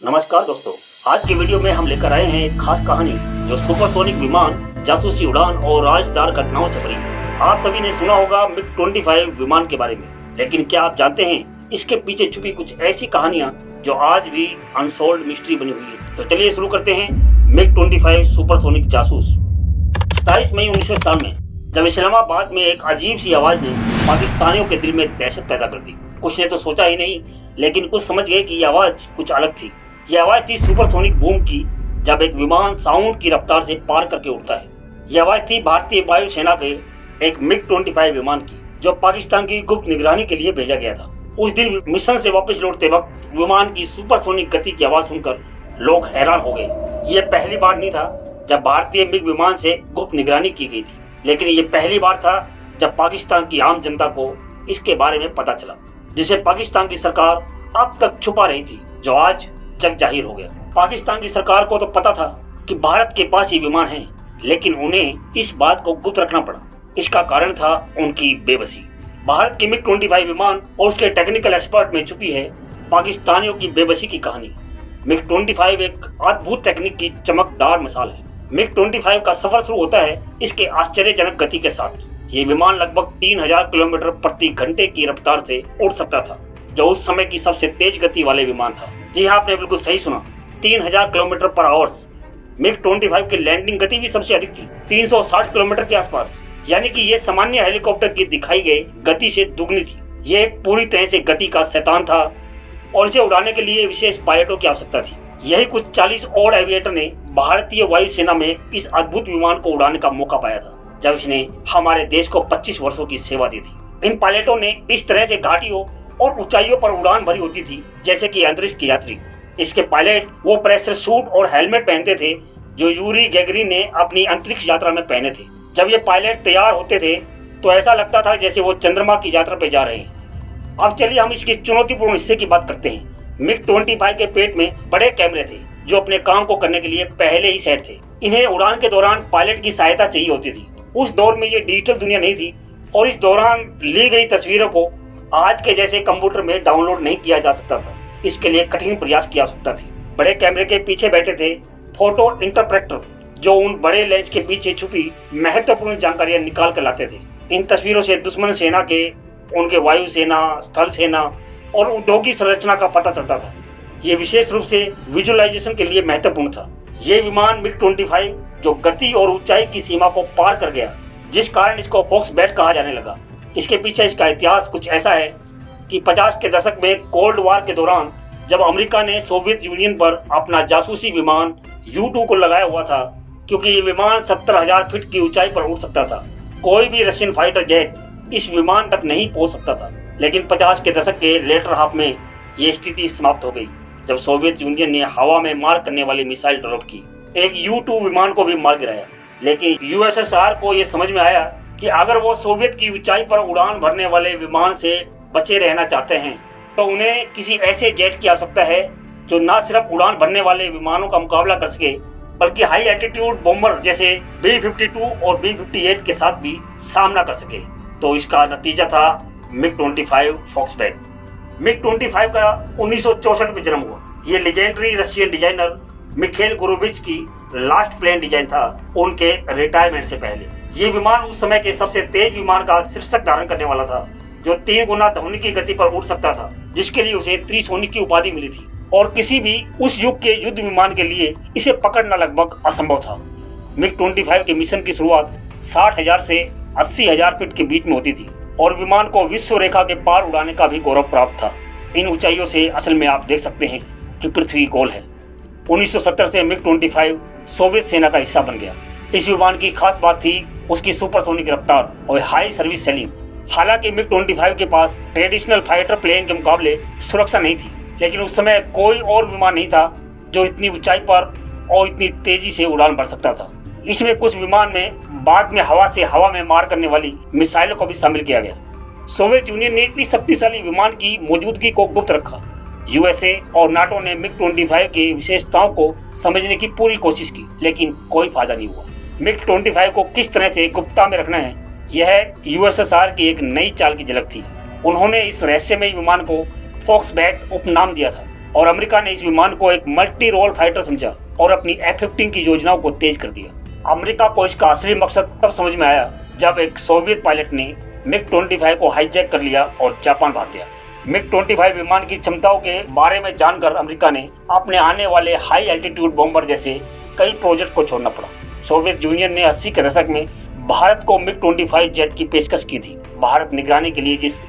नमस्कार दोस्तों, आज के वीडियो में हम लेकर आए हैं एक खास कहानी जो सुपरसोनिक विमान, जासूसी उड़ान और राजदार घटनाओं से भरी है। आप सभी ने सुना होगा MiG-25 विमान के बारे में, लेकिन क्या आप जानते हैं इसके पीछे छुपी कुछ ऐसी कहानियां जो आज भी अनसोल्ड मिस्ट्री बनी हुई है। तो चलिए शुरू करते हैं। MiG-25 सुपरसोनिक जासूस। 27 मई 1997 जब इस्लामाबाद में एक अजीब सी आवाज ने पाकिस्तानियों के दिल में दहशत पैदा कर दी। कुछ ने तो सोचा ही नहीं, लेकिन कुछ समझ गए कि यह आवाज कुछ अलग थी। यह आवाज थी सुपरसोनिक बूम की, जब एक विमान साउंड की रफ्तार से पार करके उड़ता है। यह आवाज थी भारतीय वायुसेना के एक MiG-25 विमान की, जो पाकिस्तान की गुप्त निगरानी के लिए भेजा गया था। उस दिन मिशन से वापस लौटते वक्त विमान की सुपरसोनिक गति की आवाज सुनकर लोग हैरान हो गए। यह पहली बार नहीं था जब भारतीय MiG विमान से गुप्त निगरानी की गई थी, लेकिन ये पहली बार था जब पाकिस्तान की आम जनता को इसके बारे में पता चला, जिसे पाकिस्तान की सरकार अब तक छुपा रही थी, जो आज जग जाहिर हो गया। पाकिस्तान की सरकार को तो पता था कि भारत के पास ये विमान है, लेकिन उन्हें इस बात को गुप्त रखना पड़ा। इसका कारण था उनकी बेबसी। भारत के MiG-25 विमान और उसके टेक्निकल एक्सपर्ट में छुपी है पाकिस्तानियों की बेबसी की कहानी। MiG-25 एक अद्भुत टेक्निक की चमकदार मिसाल है। MiG-25 का सफर शुरू होता है इसके आश्चर्यजनक गति के साथ। ये विमान लगभग 3000 किलोमीटर प्रति घंटे की रफ्तार से उड़ सकता था, जो उस समय की सबसे तेज गति वाले विमान था। जी हाँ, आपने बिल्कुल सही सुना, 3000 किलोमीटर पर आवर। MiG-25 की लैंडिंग गति भी सबसे अधिक थी, 360 किलोमीटर के आसपास, यानी कि ये सामान्य हेलीकॉप्टर की दिखाई गई गति से दुगनी थी। ये एक पूरी तरह से गति का शैतान था और इसे उड़ाने के लिए विशेष पायलटों की आवश्यकता थी। यही कुछ 40 और एविएटर ने भारतीय वायुसेना में इस अद्भुत विमान को उड़ाने का मौका पाया था, जब इसने हमारे देश को 25 वर्षों की सेवा दी थी। इन पायलटों ने इस तरह से घाटियों और ऊंचाइयों पर उड़ान भरी होती थी जैसे कि अंतरिक्ष की यात्री। इसके पायलट वो प्रेशर सूट और हेलमेट पहनते थे जो यूरी गैगरिन ने अपनी अंतरिक्ष यात्रा में पहने थे। जब ये पायलट तैयार होते थे तो ऐसा लगता था जैसे वो चंद्रमा की यात्रा पे जा रहे हैं। अब चलिए हम इसके चुनौतीपूर्ण हिस्से की बात करते हैं। MiG-25 के पेट में बड़े कैमरे थे जो अपने काम को करने के लिए पहले ही सेट थे। इन्हें उड़ान के दौरान पायलट की सहायता चाहिए होती थी। उस दौर में ये डिजिटल दुनिया नहीं थी और इस दौरान ली गई तस्वीरों को आज के जैसे कंप्यूटर में डाउनलोड नहीं किया जा सकता था। इसके लिए कठिन प्रयास की आवश्यकता थी। बड़े कैमरे के पीछे बैठे थे फोटो इंटरप्रेटर, जो उन बड़े लेंस के पीछे छुपी महत्वपूर्ण जानकारियां निकाल कर लाते थे। इन तस्वीरों से दुश्मन सेना के, उनके वायुसेना, स्थल सेना और उद्योगिक संरचना का पता चलता था। ये विशेष रूप से विजुअलाइजेशन के लिए महत्वपूर्ण था। ये विमान MiG-25 जो गति और ऊंचाई की सीमा को पार कर गया, जिस कारण इसको फॉक्स बैट कहा जाने लगा। इसके पीछे इसका इतिहास कुछ ऐसा है कि 50 के दशक में कोल्ड वार के दौरान जब अमेरिका ने सोवियत यूनियन पर अपना जासूसी विमान U-2 को लगाया हुआ था, क्योंकि ये विमान 70,000 फीट की ऊंचाई पर उड़ सकता था। कोई भी रशियन फाइटर जेट इस विमान तक नहीं पहुंच सकता था। लेकिन 50 के दशक के लेटर हाफ में ये स्थिति समाप्त हो गई, जब सोवियत यूनियन ने हवा में मार करने वाली मिसाइल डेवलप की, एक U-2 विमान को भी मार गिराया। लेकिन USSR को ये समझ में आया कि अगर वो सोवियत की ऊंचाई पर उड़ान भरने वाले विमान से बचे रहना चाहते हैं, तो उन्हें किसी ऐसे जेट की आवश्यकता है जो न सिर्फ उड़ान भरने वाले विमानों का मुकाबला कर सके, बल्कि हाई एल्टीट्यूड बॉम्बर जैसे B-52 और B-58 के साथ भी सामना कर सके। तो इसका नतीजा था MiG-25 फॉक्सबैट। MiG-25 का 1964 में जन्म हुआ। ये लेजेंडरी रशियन डिजाइनर मिखेल गुरोविच की लास्ट प्लेन डिजाइन था उनके रिटायरमेंट से पहले। ये विमान उस समय के सबसे तेज विमान का शीर्षक धारण करने वाला था, जो 3 गुना ध्वनि की गति पर उड़ सकता था, जिसके लिए उसे त्रिसोनिक की उपाधि मिली थी। और किसी भी उस युग के युद्ध विमान के लिए इसे पकड़ना लगभग असंभव था। MiG-25 के मिशन की शुरुआत 60,000 से 80,000 फीट के बीच में होती थी और विमान को विश्व रेखा के पार उड़ाने का भी गौरव प्राप्त था। इन ऊंचाइयों से असल में आप देख सकते हैं कि पृथ्वी गोल है। 1970 से MiG-25 सोवियत सेना का हिस्सा बन गया। इस विमान की खास बात थी उसकी सुपरसोनिक रफ्तार और हाई सर्विस सेलिंग। हालांकि MiG-25 के पास ट्रेडिशनल फाइटर प्लेन के मुकाबले सुरक्षा नहीं थी, लेकिन उस समय कोई और विमान नहीं था जो इतनी ऊंचाई पर और इतनी तेजी से उड़ान भर सकता था। इसमें कुछ विमान में बाद में हवा से हवा में मार करने वाली मिसाइलों को भी शामिल किया गया। सोवियत यूनियन ने इस शक्तिशाली विमान की मौजूदगी को गुप्त रखा। USA और NATO ने MiG-25 की विशेषताओं को समझने की पूरी कोशिश की, लेकिन कोई फायदा नहीं हुआ। MiG-25 को किस तरह से गुप्तता में रखना है, यह USSR की एक नई चाल की झलक थी। उन्होंने इस रहस्यमयी विमान को फॉक्सबैट उपनाम दिया था। और अमेरिका ने इस विमान को एक मल्टी रोल फाइटर समझा और अपनी F-15 की योजनाओं को तेज कर दिया। अमेरिका को इसका असली मकसद तब समझ में आया जब एक सोवियत पायलट ने MiG-25 को हाईजैक कर लिया और जापान भाग गया। MiG-25 विमान की क्षमताओं के बारे में जानकर अमेरिका ने अपने आने वाले हाई एल्टीट्यूड बॉम्बर जैसे कई प्रोजेक्ट को छोड़ना पड़ा। सोवियत यूनियन ने 80 के दशक में भारत को MiG-25 जेट की पेशकश की थी। भारत निगरानी के लिए जिस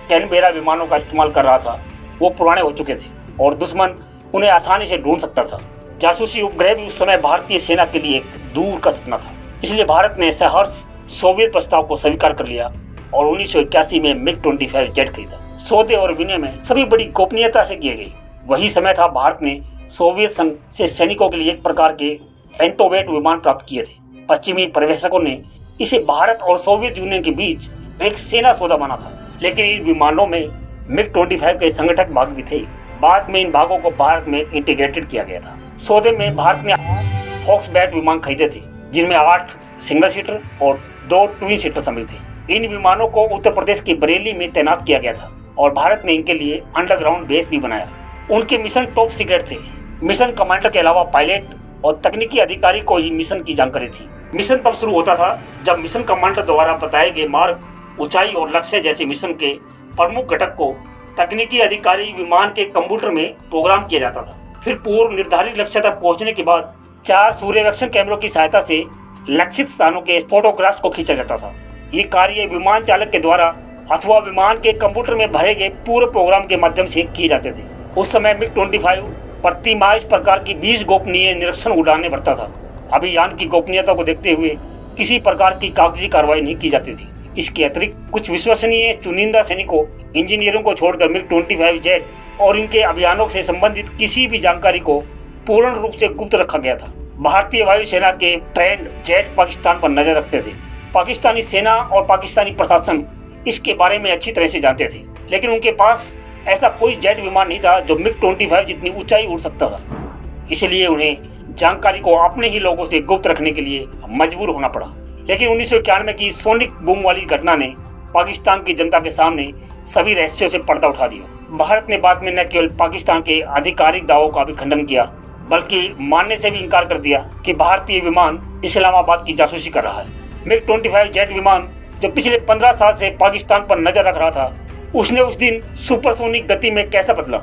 कैनबेरा विमानों का इस्तेमाल कर रहा था वो पुराने हो चुके थे और दुश्मन उन्हें आसानी से ढूंढ सकता था। जासूसी उपग्रह भी उस समय भारतीय सेना के लिए एक दूर का सपना था। इसलिए भारत ने सहर्ष सोवियत प्रस्ताव को स्वीकार कर लिया और 1981 में MiG-25 जेट खरीदा। सौदे और विनिमय सभी बड़ी गोपनीयता से किए गए। वही समय था भारत ने सोवियत संघ से सैनिकों के लिए एक प्रकार के एंटोवेट विमान प्राप्त किए थे। पश्चिमी पर्यवेक्षकों ने इसे भारत और सोवियत यूनियन के बीच एक सेना सौदा माना था, लेकिन इन विमानों में MiG-25 के संगठक भाग भी थे। बाद में इन भागों को भारत में इंटीग्रेटेड किया गया था। सौदे में भारत ने 8 फॉक्सबैट विमान खरीदे थे, जिनमें 8 सिंगल सीटर और 2 ट्विन सीटर शामिल थे। इन विमानों को उत्तर प्रदेश के बरेली में तैनात किया गया था और भारत ने इनके लिए अंडरग्राउंड बेस भी बनाया। उनके मिशन टॉप सीक्रेट थे। मिशन कमांडर के अलावा पायलट और तकनीकी अधिकारी को ही मिशन की जानकारी थी। मिशन तब शुरू होता था जब मिशन कमांडर द्वारा बताए गए मार्ग, ऊंचाई और लक्ष्य जैसे मिशन के प्रमुख घटक को तकनीकी अधिकारी विमान के कंप्यूटर में प्रोग्राम किया जाता था। फिर पूर्व निर्धारित लक्ष्य तक पहुंचने के बाद 4 सूर्यवेक्षण कैमरों की सहायता से लक्षित स्थानों के फोटोग्राफ्स को खींचा जाता था। ये कार्य विमान चालक के द्वारा अथवा विमान के कंप्यूटर में भरे गए पूरे प्रोग्राम के माध्यम से किए जाते थे। उस समय MiG-25 प्रति माह इस प्रकार की 20 गोपनीय निरीक्षण उड़ानें भरता था। अभियान की गोपनीयता को देखते हुए किसी प्रकार की कागजी कार्रवाई नहीं की जाती थी। इसके अतिरिक्त कुछ विश्वसनीय चुनिंदा सैनिकों, इंजीनियरों को छोड़कर MiG-25 जेट और इनके अभियानों से संबंधित किसी भी जानकारी को पूर्ण रूप से गुप्त रखा गया था। भारतीय वायुसेना के ट्रेंड जेट पाकिस्तान पर नजर रखते थे। पाकिस्तानी सेना और पाकिस्तानी प्रशासन इसके बारे में अच्छी तरह से जानते थे, लेकिन उनके पास ऐसा कोई जेट विमान नहीं था जो MiG-25 जितनी ऊंचाई उड़ सकता था। इसलिए उन्हें जानकारी को अपने ही लोगों से गुप्त रखने के लिए मजबूर होना पड़ा। लेकिन 1991 की सोनिक बूम वाली घटना ने पाकिस्तान की जनता के सामने सभी रहस्यों से पर्दा उठा दिया। भारत ने बाद में न केवल पाकिस्तान के आधिकारिक दावों का भी खंडन किया, बल्कि मानने से भी इनकार कर दिया कि भारतीय विमान इस्लामाबाद की जासूसी कर रहा है। MiG-25 जेट विमान जो पिछले 15 साल से पाकिस्तान पर नजर रख रहा था, उसने उस दिन सुपरसोनिक गति में कैसा बदला?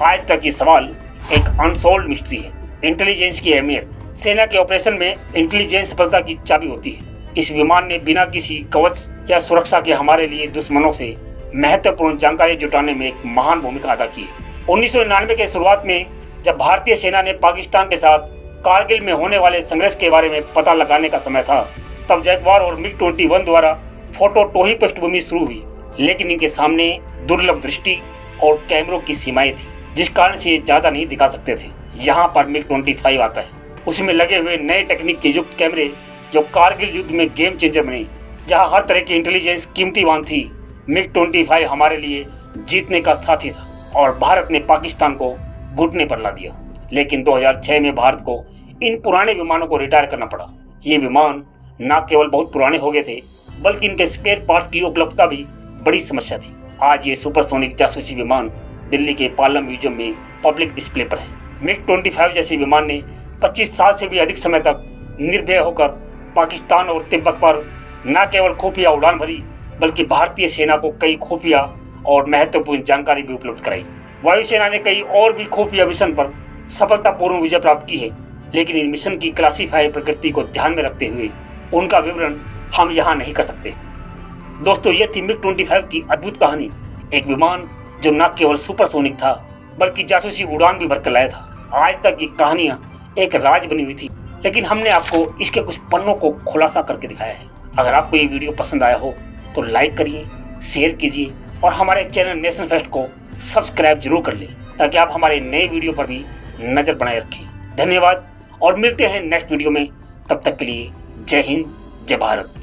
आज तक ये सवाल एक अनसॉल्व्ड मिस्ट्री है। इंटेलिजेंस की अहमियत। सेना के ऑपरेशन में इंटेलिजेंस सफलता की चाबी होती है। इस विमान ने बिना किसी कवच या सुरक्षा के हमारे लिए दुश्मनों से महत्वपूर्ण जानकारी जुटाने में एक महान भूमिका अदा की है। 1999 के शुरुआत में जब भारतीय सेना ने पाकिस्तान के साथ कारगिल में होने वाले संघर्ष के बारे में पता लगाने का समय था, तब जैगवार और MiG-21 द्वारा फोटो टोही पृष्ठभूमि शुरू हुई, लेकिन इनके सामने दुर्लभ दृष्टि और कैमरों की सीमाएं थी, जिस कारण से ज्यादा नहीं दिखा सकते थे। यहाँ पर MiG-25 आता है। उसमें लगे हुए नए टेक्निक के युक्त कैमरे जो कारगिल युद्ध में गेम चेंजर बने, जहाँ हर तरह की इंटेलिजेंस कीमतीवान थी। MiG-25 हमारे लिए जीतने का साथी था और भारत ने पाकिस्तान को घुटने पर ला दिया। लेकिन 2006 में भारत को इन पुराने विमानों को रिटायर करना पड़ा। ये विमान न केवल बहुत पुराने हो गए थे, बल्कि इनके स्पेयर पार्ट्स की उपलब्धता भी बड़ी समस्या थी। आज ये सुपरसोनिक जासूसी विमान दिल्ली के पालम म्यूजियम में पब्लिक डिस्प्ले पर है। MiG-25 जैसे विमान ने 25 साल से भी अधिक समय तक निर्भय होकर पाकिस्तान और तिब्बत पर न केवल खुफिया उड़ान भरी, बल्कि भारतीय सेना को कई खुफिया और महत्वपूर्ण जानकारी भी उपलब्ध कराई। वायुसेना ने कई और भी खुफिया मिशन पर सफलतापूर्वक विजय प्राप्त की है, लेकिन इन मिशन की क्लासिफाई प्रकृति को ध्यान में रखते हुए उनका विवरण हम यहाँ नहीं कर सकते। दोस्तों, यह थी MiG-25 की अद्भुत कहानी। एक विमान जो न केवल सुपरसोनिक था, बल्कि जासूसी उड़ान भी भरकर लाया था। आज तक ये कहानियाँ एक राज बनी हुई थी, लेकिन हमने आपको इसके कुछ पन्नों को खुलासा करके दिखाया है। अगर आपको ये वीडियो पसंद आया हो तो लाइक करिए, शेयर कीजिए और हमारे चैनल नेशनल फर्स्ट को सब्सक्राइब जरूर कर लें, ताकि आप हमारे नए वीडियो पर भी नज़र बनाए रखें। धन्यवाद और मिलते हैं नेक्स्ट वीडियो में। तब तक के लिए जय हिंद, जय भारत।